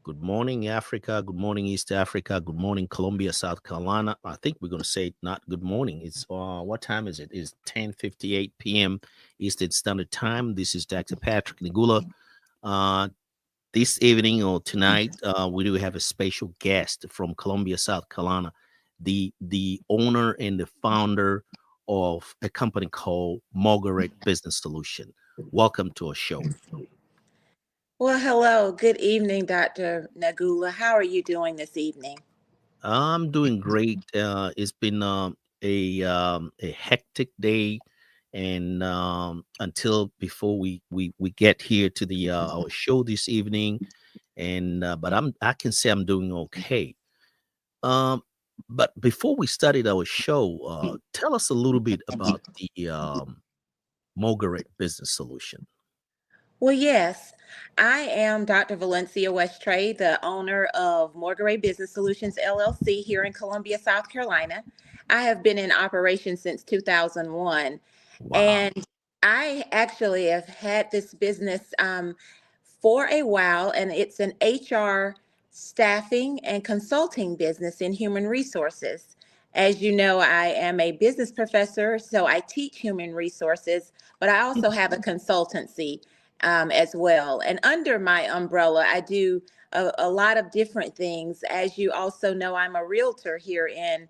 Good morning, Africa. Good morning, East Africa. Good morning, Colombia, South Carolina. I think we're going to say not good morning. It's what time is it? It's 10:58 p.m. Eastern Standard Time. This is Dr. Patrick Nigula. Uh, this evening or tonight, we do have a special guest from Colombia, South Carolina, the owner and the founder of a company called Morgaret Business Solution. Welcome to our show. Well, hello. Good evening, Dr. Nagula. How are you doing this evening? I'm doing great. It's been a hectic day, and until before we get here to the our show this evening, and but I can say I'm doing okay. Um, but before we started our show, tell us a little bit about the Margaret Business Solution. Well, yes, I am Dr. Valencia Westray, the owner of Morgaret Business Solutions LLC here in Columbia, South Carolina. I have been in operation since 2001, Wow. and I actually have had this business for a while, and it's an HR staffing and consulting business in human resources. As you know, I am a business professor, so I teach human resources, but I also have a consultancy as well. And under my umbrella, I do a lot of different things. As you also know, I'm a realtor here in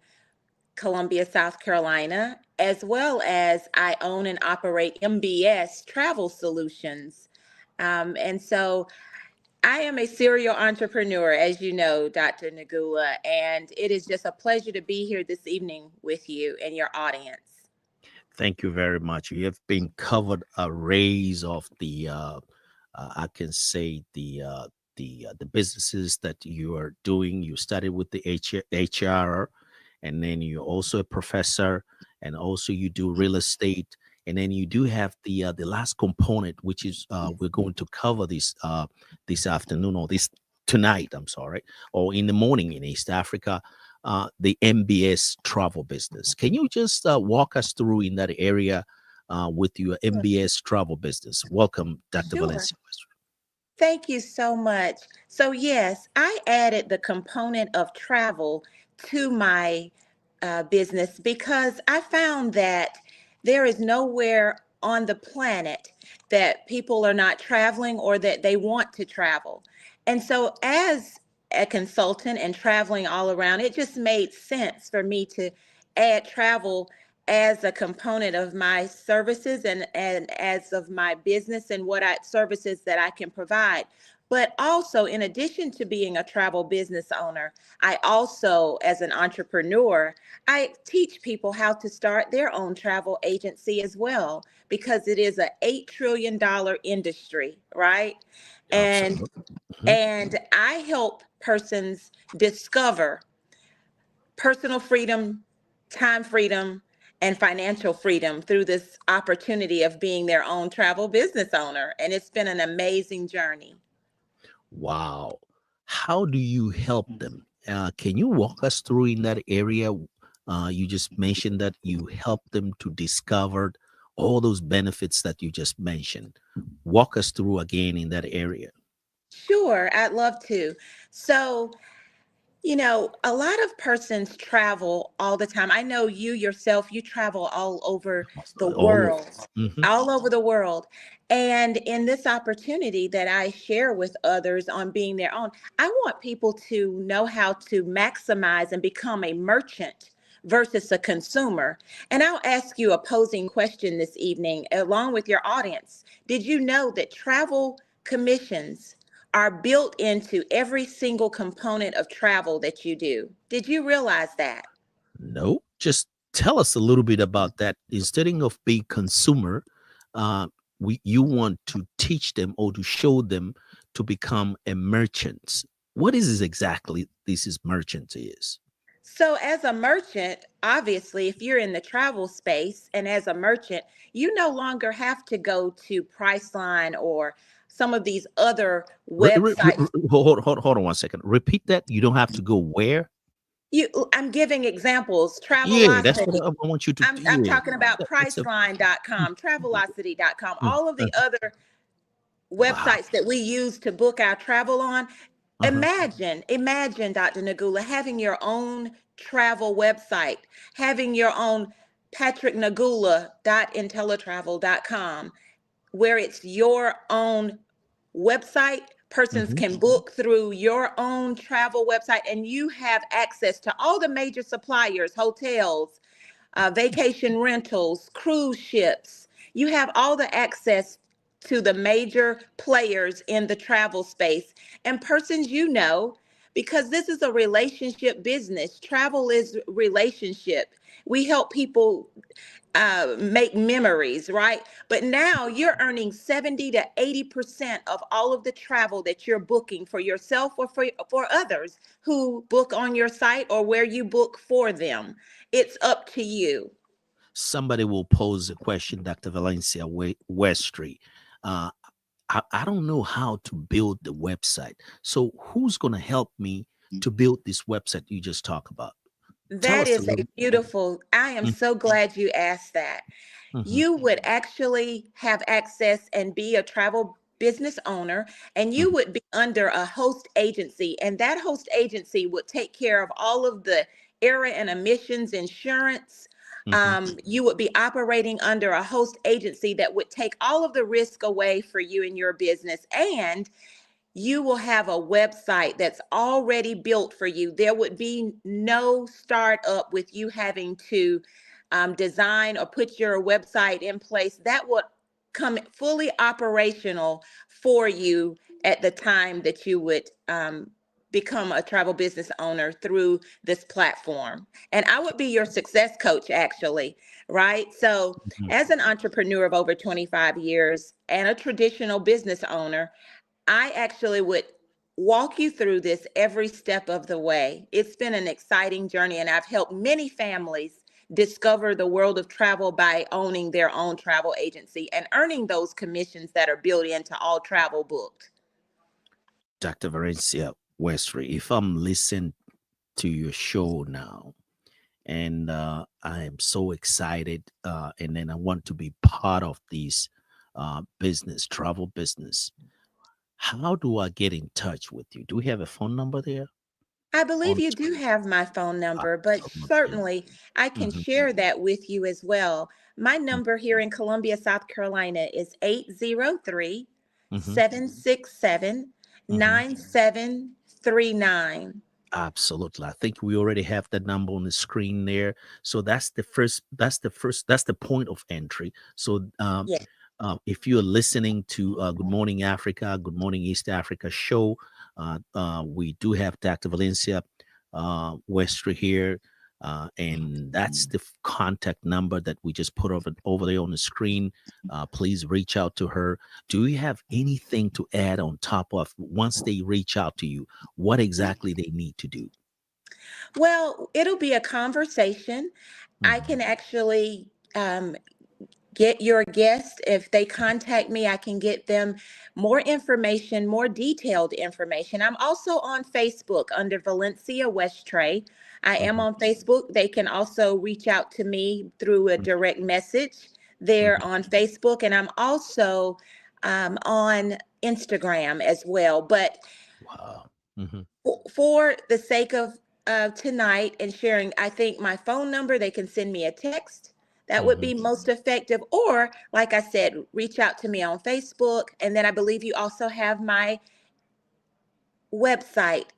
Columbia, South Carolina, as well as I own and operate MBS Travel Solutions. And so I am a serial entrepreneur, as you know, Dr. Nagula, and it is just a pleasure to be here this evening with you and your audience. Thank you very much. You have been covered a raise of I can say the businesses that you are doing. You started with the HR, and then you're also a professor, and also you do real estate, and then you do have the last component, which is we're going to cover this afternoon or this tonight. I'm sorry, or in the morning in East Africa, the MBS travel business. Can you just walk us through in that area with your MBS travel business? Welcome, Dr. Sure. Valencia. Thank you so much. So, yes, I added the component of travel to my business because I found that there is nowhere on the planet that people are not traveling or that they want to travel. And so, as a consultant and traveling all around, it just made sense for me to add travel as a component of my services and as of my business and what services that I can provide. But also, in addition to being a travel business owner, I also, as an entrepreneur, I teach people how to start their own travel agency as well, because it is a $8 trillion industry, right? And Absolutely. Mhm. and I help persons discover personal freedom, time freedom, and financial freedom through this opportunity of being their own travel business owner. And it's been an amazing journey. Wow. How do you help them? Can you walk us through in that area? You just mentioned that you help them to discover all those benefits that you just mentioned. Walk us through again in that area. Sure, I'd love to. So, a lot of persons travel all the time. I know you yourself, you travel all over the All world, mhm. all over the world. And in this opportunity that I share with others on being their own, I want people to know how to maximize and become a merchant versus a consumer. And I'll ask you a posing question this evening, along with your audience. Did you know that travel commissions are built into every single component of travel that you do? Did you realize that? No, just tell us a little bit about that. Instead of being consumer, uh, you want to teach them or to show them to become a merchant. What is this exactly? This is merchant is. So, as a merchant, obviously, if you're in the travel space and as a merchant, you no longer have to go to Priceline or some of these other websites. Hold on one second. Repeat that. You don't have to go where? I'm giving examples. Yeah, that's Travelocity. what I want you to. I'm Yeah, talking about that's a. Priceline.com, Travelocity.com, Mm, all of uh, the other wow. websites that we use to book our travel on. Uh-huh. Imagine, Dr. Nagula, having your own travel website, having your own patricknagula.intellitravel.com, where it's your own website. Persons Hmm. can book through your own travel website, and you have access to all the major suppliers, hotels, vacation rentals, cruise ships. You have all the access to the major players in the travel space and persons because this is a relationship business. Travel is relationship. We help people make memories, right? But now you're earning 70 to 80% of all of the travel that you're booking for yourself or for others who book on your site or where you book for them. It's up to you. Somebody will pose a question, Dr. Valencia Westry. Uh, I don't know how to build the website. So who's going to help me to build this website you just talked about? Tell That us a is a little. beautiful, I am so glad you asked that. Mm-hmm. You would actually have access and be a travel business owner, and you would be under a host agency, and that host agency would take care of all of the error and emissions insurance. Mm-hmm. You would be operating under a host agency that would take all of the risk away for you and your business, and you will have a website that's already built for you. There would be no startup with you having to design or put your website in place. That would come fully operational for you at the time that you would become a travel business owner through this platform. And I would be your success coach, actually, right? So, Mm-hmm. as an entrepreneur of over 25 years and a traditional business owner, I actually would walk you through this every step of the way. It's been an exciting journey, and I've helped many families discover the world of travel by owning their own travel agency and earning those commissions that are built into all travel booked. Dr. Valencia Westry, if I'm listening to your show now, and I am so excited, and then I want to be part of this business, travel business. How do I get in touch with you? Do we have a phone number there I believe on you do screen? have my phone I number, but would love to. certainly I can Hmm. share that with you as well. My number here in Columbia, South Carolina is 803 Hmm. 767 Hmm. 9739. Absolutely. I think we already have that number on the screen there. So that's the point of entry. So Yeah. if you're listening to Good Morning Africa, Good Morning East Africa show, we do have Dr. Valencia Westry here. And that's the contact number that we just put over there on the screen. Please reach out to her. Do you have anything to add on top of once they reach out to you? What exactly they need to do? Well, it'll be a conversation. I Hmm. can actually get your guest. If they contact me, I can get them more information, more detailed information. I'm also on Facebook under Valencia Westray. I am Hmm. on Facebook. They can also reach out to me through a direct message there Hmm. on Facebook. And I'm also on Instagram as well. But Wow. Hmm. for the sake of tonight and sharing, I think my phone number, they can send me a text. That would Hmm. be most effective. Or, like I said, reach out to me on Facebook. And then I believe you also have my website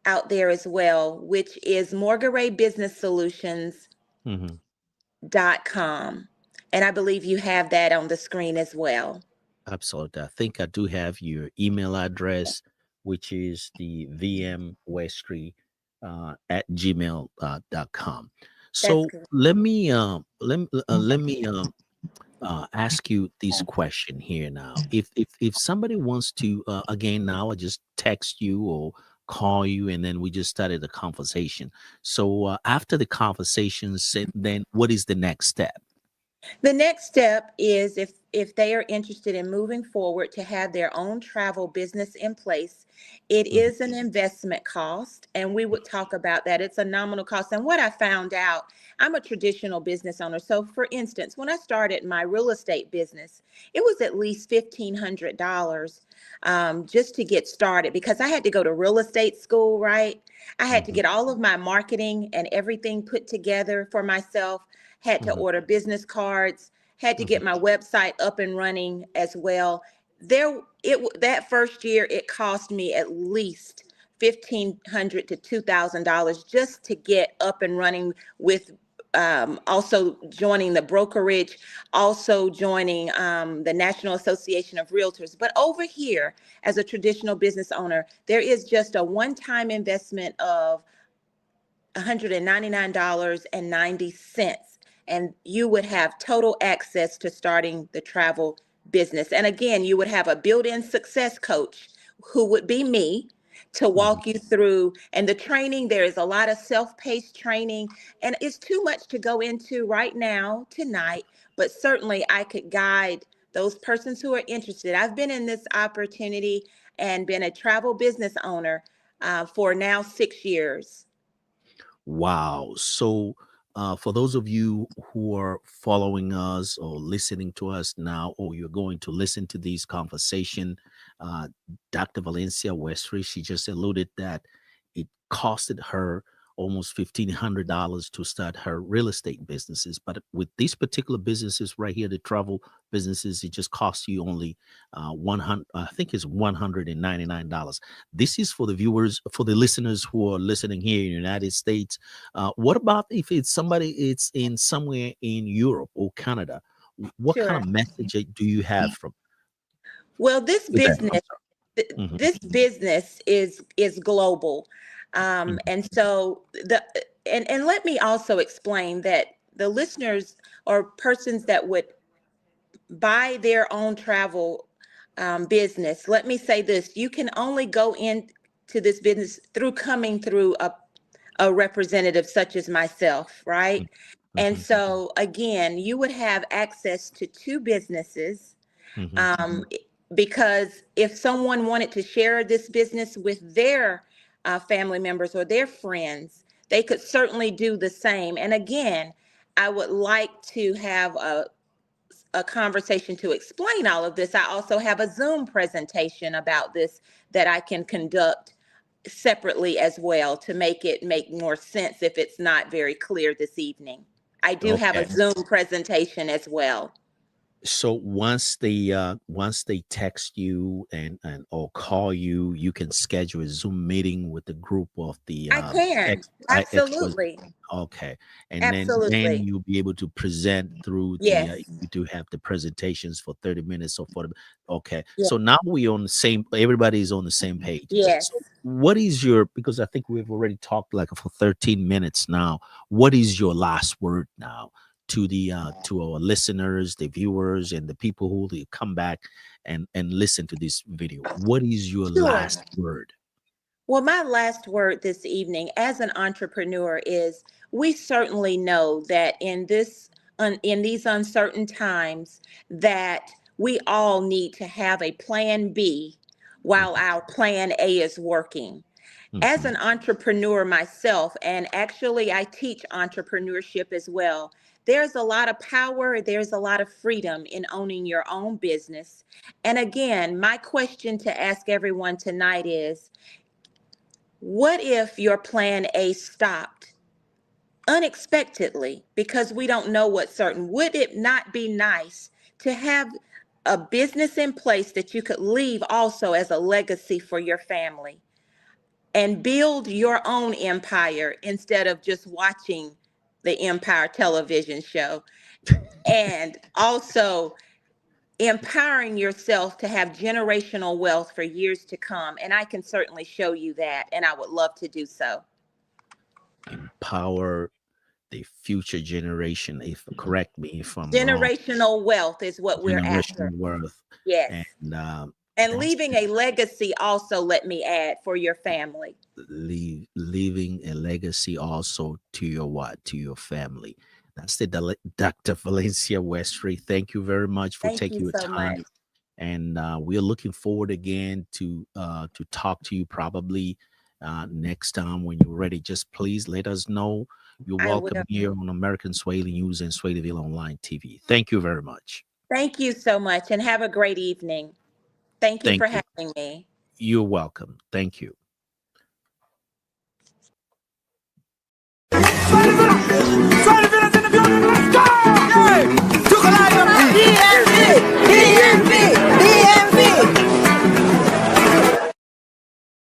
out there as well, which is Hmm. morgaretbusinesssolutions.com. And I believe you have that on the screen as well. Absolutely. I think I do have your email address, which is the vmwestry at gmail.com. That's So correct. let me ask you this question here now. If somebody wants to, again, now I just text you or call you, and then we just started the conversation. So after the conversation, then what is the next step? The next step is, if if they are interested in moving forward to have their own travel business in place, it Mhm, is an investment cost, and we would talk about that. It's a nominal cost. And what I found out, I'm a traditional business owner. So, for instance, when I started my real estate business, it was at least $1,500 just to get started because I had to go to real estate school, right? I had to mhm, get all of my marketing and everything put together for myself, had to mhm, order business cards, had to mhm. get my website up and running as well. That first year it cost me at least $1,500 to $2,000 just to get up and running with also joining the brokerage, also joining the National Association of Realtors. But over here, as a traditional business owner, there is just a one-time investment of $199.90, and you would have total access to starting the travel business. And again, you would have a built-in success coach who would be me to Mhm. walk you through. And the training, there is a lot of self-paced training, and it's too much to go into right now tonight, but certainly I could guide those persons who are interested. I've been in this opportunity and been a travel business owner for now 6 years. Wow. So, for those of you who are following us or listening to us now, or you're going to listen to this conversation, uh, Dr. Valencia Westry, she just alluded that it costed her almost $1,500 to start her real estate businesses. But with these particular businesses right here, the travel businesses, it just costs you only 100, I think it's $199. This is for the viewers, for the listeners who are listening here in the United States. What about if it's somebody it's in somewhere in Europe or Canada? What kind Sure. of message do you have from Well, with them? I'm sorry. this business is global, Hmm. and so and let me also explain that the listeners or persons that would buy their own travel business. Let me say this: you can only go into this business through coming through a representative such as myself, right? And Hmm. so again, you would have access to two businesses Hmm. um, because if someone wanted to share this business with their family members or their friends, they could certainly do the same. And again, I would like to have a conversation to explain all of this. I also have a Zoom presentation about this that I can conduct separately as well to make it make more sense if it's not very clear this evening. I do have Okay. a Zoom presentation as well. So once they text you and or call you, you can schedule a Zoom meeting with the group of the I can. extras. Absolutely. Okay, and then Absolutely. you'll be able to present through the Yes. you do have the presentations for 30 minutes or 40. Okay, Yeah. so now we on the same. Everybody's on the same page. Yes. So what is your, because I think we've already talked like for 13 minutes now. What is your last word now to our listeners, the viewers, and the people who will come back and listen to this video? What is your Sure. last word? Well, my last word this evening as an entrepreneur is we certainly know that in these uncertain times that we all need to have a plan B while Mhm, our plan A is working. As mhm. an entrepreneur myself, and actually I teach entrepreneurship as well, there's a lot of power, there's a lot of freedom in owning your own business. And again, my question to ask everyone tonight is, what if your plan A stopped unexpectedly because we don't know what's certain? Would it not be nice to have a business in place that you could leave also as a legacy for your family and build your own empire instead of just watching the Empire television show? And also empowering yourself to have generational wealth for years to come. And I can certainly show you that, and I would love to do so. Empower the future generation. If correct me if I'm wrong. Generational wealth is what we're after. Generational worth, Yes. and And that's leaving a legacy also, let me add, for your family. leaving a legacy also to your what, to your family. That's the Dr. Valencia Westry. Thank you very much for Thank taking you your so much. time, and we're looking forward again to talk to you probably next time when you're ready. Just please let us know. You're I will. welcome here on American Swahili News and Swahiliville Online TV. Thank you very much. Thank you so much and have a great evening. Thank you Thank for you. having me. You're welcome. Thank you.